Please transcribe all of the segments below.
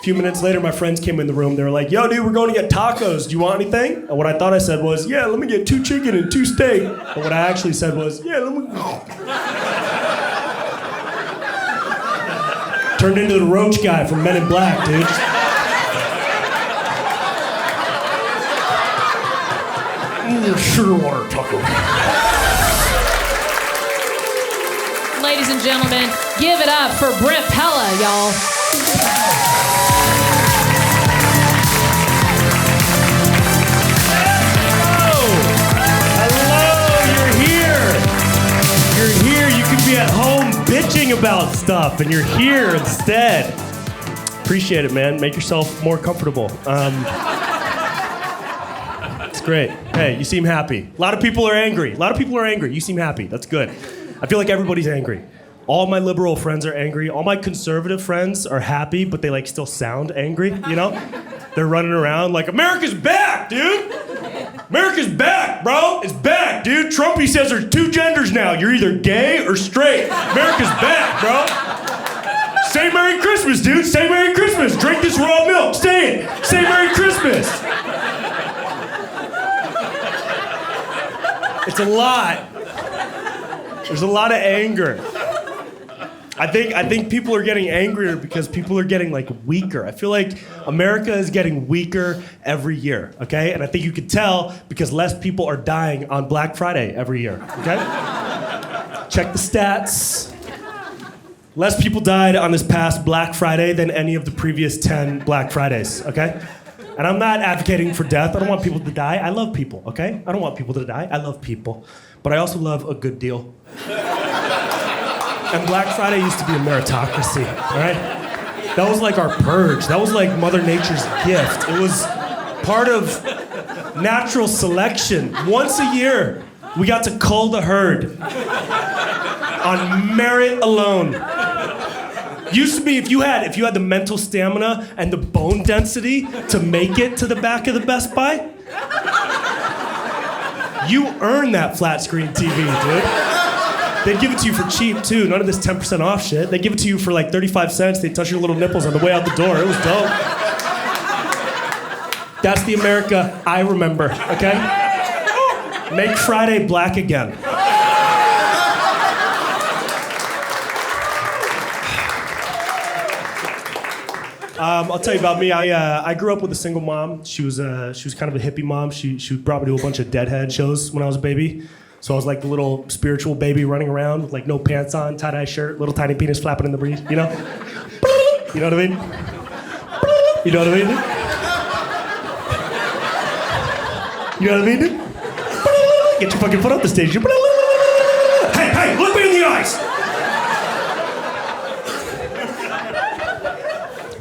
A few minutes later, my friends came in the room. They were like, yo, dude, we're going to get tacos. Do you want anything? And what I thought I said was, yeah, let me get 2 chicken and 2 steak. But what I actually said was, yeah, let me... Turned into the roach guy from Men in Black, dude. Sure water taco. Ladies and gentlemen, give it up for Brent Pella, y'all. You're here, you can be at home bitching about stuff, and you're here instead. Appreciate it, man. Make yourself more comfortable. It's great. Hey, you seem happy. A lot of people are angry. You seem happy. That's good. I feel like everybody's angry. All my liberal friends are angry. All my conservative friends are happy, but they still sound angry, you know? They're running around like, America's back, dude! America's back, bro! It's back, dude! Trump, he says there's 2 genders now. You're either gay or straight. America's back, bro! Say Merry Christmas, dude! Say Merry Christmas! Drink this raw milk! Say it! Say Merry Christmas! It's a lot. There's a lot of anger. I think people are getting angrier because people are getting weaker. I feel like America is getting weaker every year, okay? And I think you could tell because less people are dying on Black Friday every year, okay? Check the stats. Less people died on this past Black Friday than any of the previous 10 Black Fridays, okay? And I'm not advocating for death. I don't want people to die. I love people, okay? I don't want people to die. I love people. But I also love a good deal. And Black Friday used to be a meritocracy, all right? That was like our purge. That was like Mother Nature's gift. It was part of natural selection. Once a year, we got to cull the herd on merit alone. Used to be if you had the mental stamina and the bone density to make it to the back of the Best Buy, you earn that flat screen TV, dude. They'd give it to you for cheap, too. None of this 10% off shit. They'd give it to you for 35 cents. They'd touch your little nipples on the way out the door. It was dope. That's the America I remember, okay? Make Friday black again. I'll tell you about me. I grew up with a single mom. She was kind of a hippie mom. She brought me to a bunch of Deadhead shows when I was a baby. So I was like the little spiritual baby running around with no pants on, tie-dye shirt, little tiny penis flapping in the breeze, you know? You know what I mean? You know what I mean? You know what I mean? Get your fucking foot off the stage. Hey, look me in the eyes!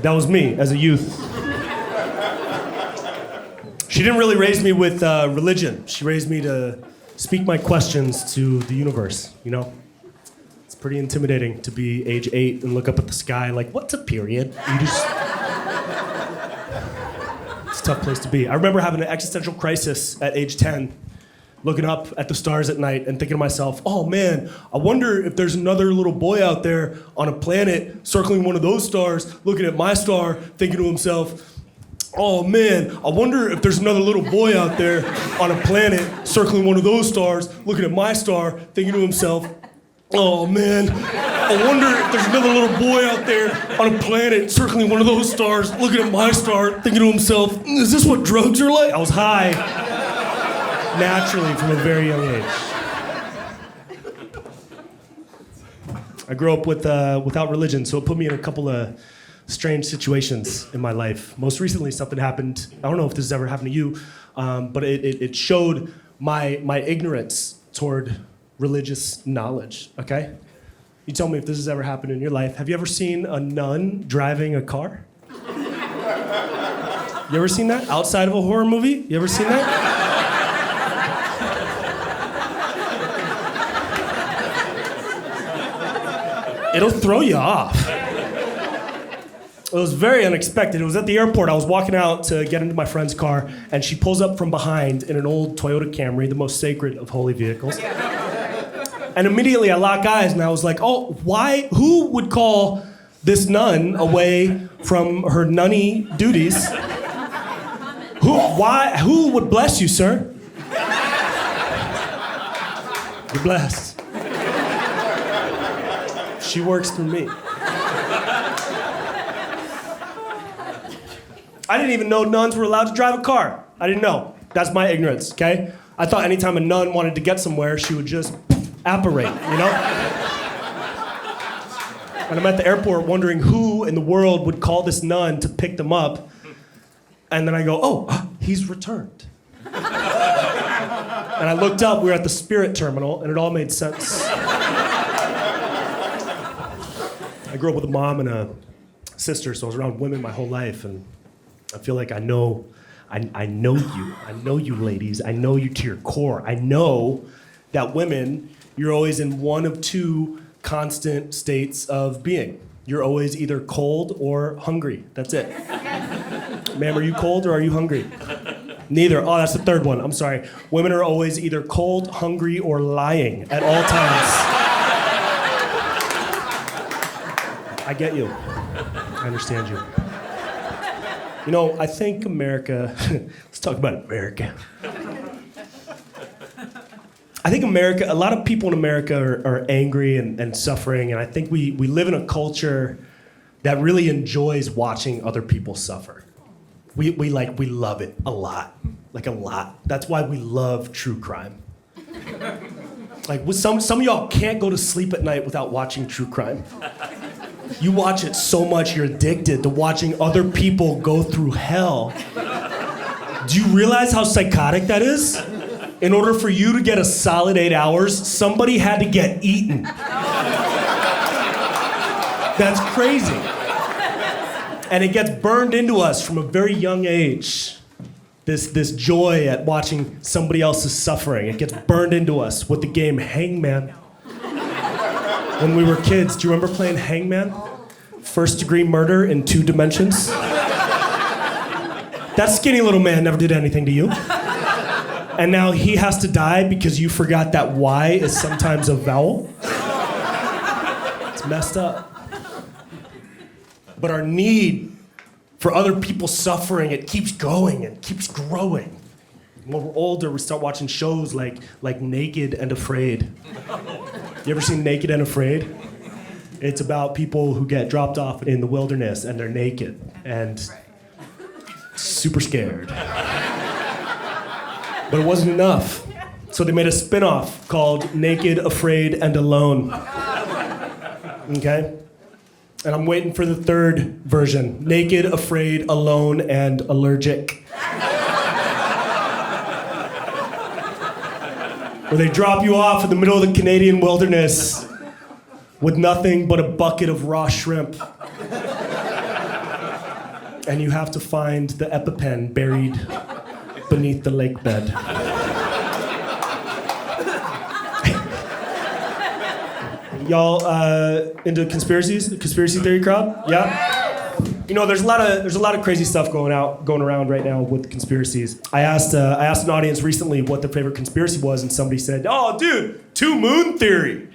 That was me as a youth. She didn't really raise me with religion. She raised me to speak my questions to the universe, you know? It's pretty intimidating to be age 8 and look up at the sky like, what's a period? It's a tough place to be. I remember having an existential crisis at age 10, looking up at the stars at night and thinking to myself, oh man, I wonder if there's another little boy out there on a planet circling one of those stars, looking at my star, thinking to himself, oh man, I wonder if there's another little boy out there on a planet circling one of those stars, looking at my star, thinking to himself, oh man, I wonder if there's another little boy out there on a planet circling one of those stars, looking at my star, thinking to himself, is this what drugs are like? I was high, naturally, from a very young age. I grew up without religion, so it put me in a couple of strange situations in my life. Most recently, something happened. I don't know if this has ever happened to you, but it showed my ignorance toward religious knowledge, okay? You tell me if this has ever happened in your life. Have you ever seen a nun driving a car? You ever seen that? Outside of a horror movie? You ever seen that? It'll throw you off. It was very unexpected. It was at the airport. I was walking out to get into my friend's car, and she pulls up from behind in an old Toyota Camry, the most sacred of holy vehicles. And immediately I lock eyes, and I was like, oh, why? Who would call this nun away from her nunny duties. Who would bless you, sir? You're blessed. She works through me. I didn't even know nuns were allowed to drive a car. I didn't know. That's my ignorance, okay? I thought anytime a nun wanted to get somewhere, she would just apparate, you know? And I'm at the airport wondering who in the world would call this nun to pick them up. And then I go, oh, he's returned. And I looked up, we were at the Spirit Terminal, and it all made sense. I grew up with a mom and a sister, so I was around women my whole life, and I feel like I know you. I know you ladies. I know you to your core. I know that women, you're always in one of two constant states of being. You're always either cold or hungry. That's it. Ma'am, are you cold or are you hungry? Neither. Oh, that's the third one. I'm sorry. Women are always either cold, hungry, or lying at all times. I get you. I understand you. You know, I think America, let's talk about America. I think America, a lot of people in America are angry and suffering, and I think we live in a culture that really enjoys watching other people suffer. We love it a lot, like a lot. That's why we love true crime. Like some of y'all can't go to sleep at night without watching true crime. You watch it so much, you're addicted to watching other people go through hell. Do you realize how psychotic that is? In order for you to get a solid 8 hours, somebody had to get eaten. That's crazy. And it gets burned into us from a very young age. This joy at watching somebody else's suffering. It gets burned into us with the game Hangman. When we were kids, do you remember playing Hangman? First degree murder in 2 dimensions. That skinny little man never did anything to you. And now he has to die because you forgot that Y is sometimes a vowel. It's messed up. But our need for other people's suffering, it keeps going and keeps growing. When we're older, we start watching shows like Naked and Afraid. You ever seen Naked and Afraid? It's about people who get dropped off in the wilderness and they're naked and super scared. But it wasn't enough. So they made a spin-off called Naked, Afraid, and Alone. Okay? And I'm waiting for the third version. Naked, Afraid, Alone, and Allergic. Where they drop you off in the middle of the Canadian wilderness with nothing but a bucket of raw shrimp. And you have to find the EpiPen buried beneath the lake bed. Y'all into conspiracies? Conspiracy theory crowd? Yeah? You know, there's a lot of crazy stuff going around right now with conspiracies. I asked an audience recently what their favorite conspiracy was, and somebody said, "Oh, dude, 2 moon theory."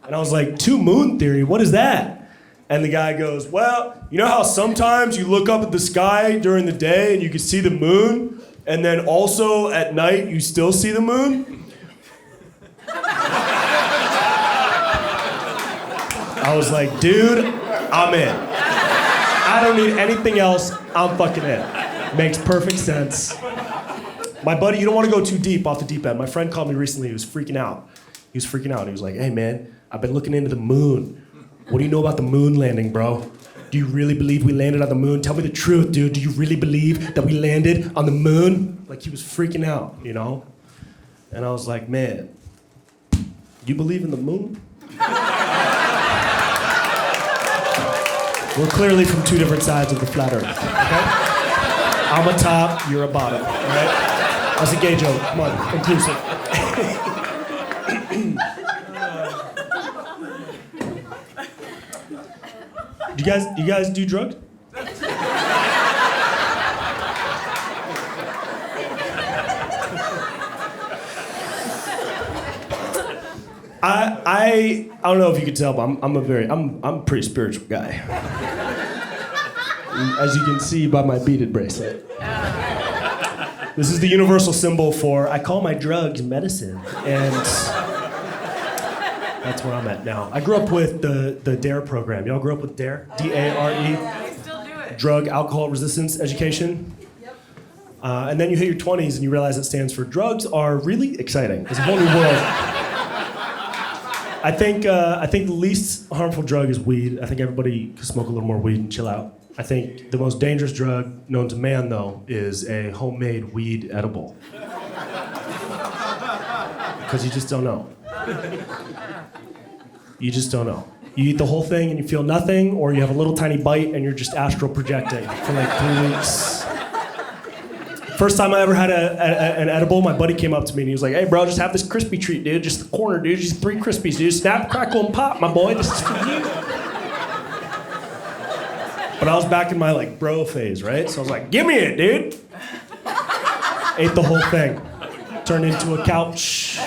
And I was like, 2 moon theory? What is that? And the guy goes, "Well, you know how sometimes you look up at the sky during the day and you can see the moon, and then also at night you still see the moon?" I was like, dude, I'm in. I don't need anything else. I'm fucking in. Makes perfect sense. My buddy, you don't want to go too deep off the deep end. My friend called me recently. He was freaking out. He was like, "Hey, man, I've been looking into the moon. What do you know about the moon landing, bro? Do you really believe we landed on the moon? Tell me the truth, dude. Do you really believe that we landed on the moon?" Like, he was freaking out, you know? And I was like, "Man, you believe in the moon?" We're clearly from 2 different sides of the flat earth, okay? I'm a top, you're a bottom, all right? That's a gay joke, come on, inclusive. You guys do drugs? I don't know if you could tell, but I'm a pretty spiritual guy. As you can see by my beaded bracelet. This is the universal symbol for I call my drugs medicine, and that's where I'm at now. I grew up with the DARE program. Y'all grew up with DARE? D-A-R-E? I still do it. Drug Alcohol Resistance Education. And then you hit your 20s and you realize it stands for drugs are really exciting. It's a whole new world. I think the least harmful drug is weed. I think everybody could smoke a little more weed and chill out. I think the most dangerous drug known to man, though, is a homemade weed edible. Because you just don't know. You just don't know. You eat the whole thing and you feel nothing, or you have a little tiny bite and you're just astral projecting for like 3 weeks. First time I ever had an edible, my buddy came up to me and he was like, "Hey, bro, just have this crispy treat, dude. Just the corner, dude. Just 3 Krispies, dude. Snap, crackle, and pop, my boy. This is for you." But I was back in my like bro phase, right? So I was like, "Give me it, dude." Ate the whole thing. Turned into a couch.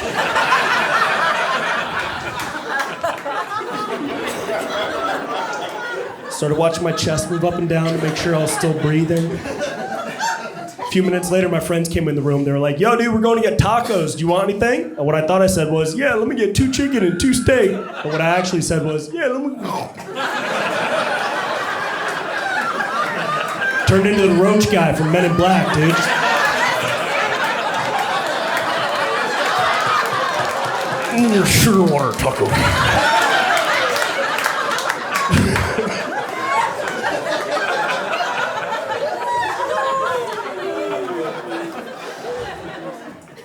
Started watching my chest move up and down to make sure I was still breathing. A few minutes later, my friends came in the room. They were like, "Yo, dude, we're going to get tacos. Do you want anything?" And what I thought I said was, "Yeah, let me get 2 chicken and 2 steak." But what I actually said was, "Yeah, let me..." Turned into the roach guy from Men in Black, dude. You sure want a taco.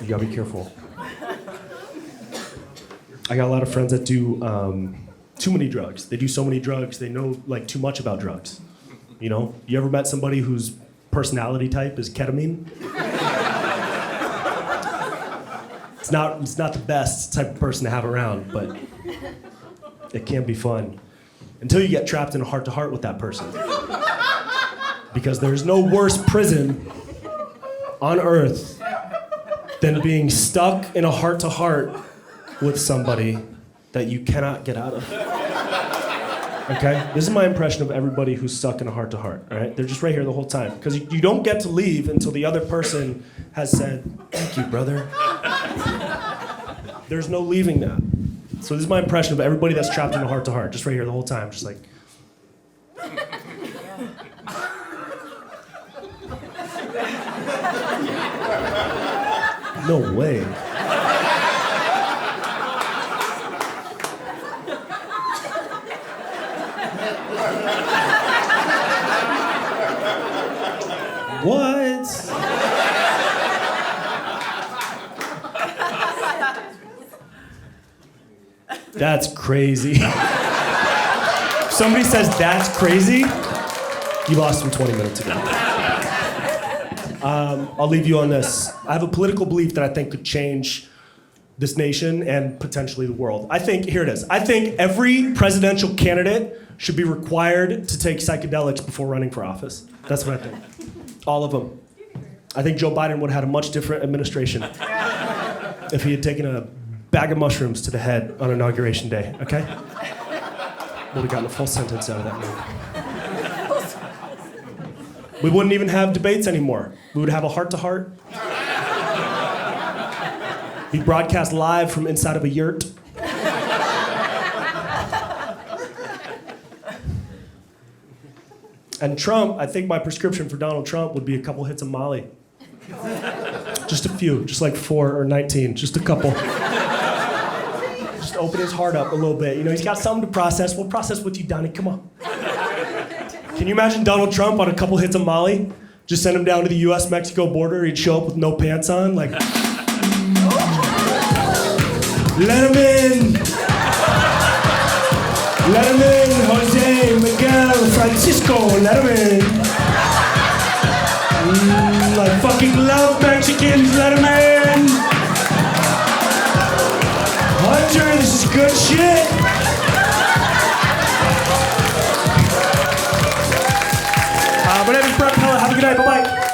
You gotta be careful. I got a lot of friends that do too many drugs. They do so many drugs, they know like too much about drugs. You know? You ever met somebody whose personality type is ketamine? It's not the best type of person to have around, but it can be fun. Until you get trapped in a heart-to-heart with that person. Because there's no worse prison on earth than being stuck in a heart-to-heart with somebody that you cannot get out of. Okay? This is my impression of everybody who's stuck in a heart-to-heart, all right? They're just right here the whole time. Because you don't get to leave until the other person has said, "Thank you, brother." There's no leaving that. So this is my impression of everybody that's trapped in a heart-to-heart, just right here the whole time, just like... No way. What? That's crazy. If somebody says that's crazy, you lost them 20 minutes ago. I'll leave you on this. I have a political belief that I think could change this nation and potentially the world. Here it is. I think every presidential candidate should be required to take psychedelics before running for office. That's what I think. All of them. I think Joe Biden would have had a much different administration if he had taken a bag of mushrooms to the head on Inauguration Day, okay? Would have gotten a full sentence out of that man. We wouldn't even have debates anymore. We would have a heart-to-heart. He'd broadcast live from inside of a yurt. And Trump, I think my prescription for Donald Trump would be a couple hits of Molly. Just a few, just like 4 or 19, just a couple. Just open his heart up a little bit. You know, he's got something to process. We'll process with you, Donnie, come on. Can you imagine Donald Trump on a couple hits of Molly? Just send him down to the US-Mexico border, he'd show up with no pants on, like... Let him in! Let him in, Jose, Miguel, Francisco, let him in! I fucking love Mexicans, let him in! Hunter, this is good shit! My name is Brent Pella, have a good night, bye-bye!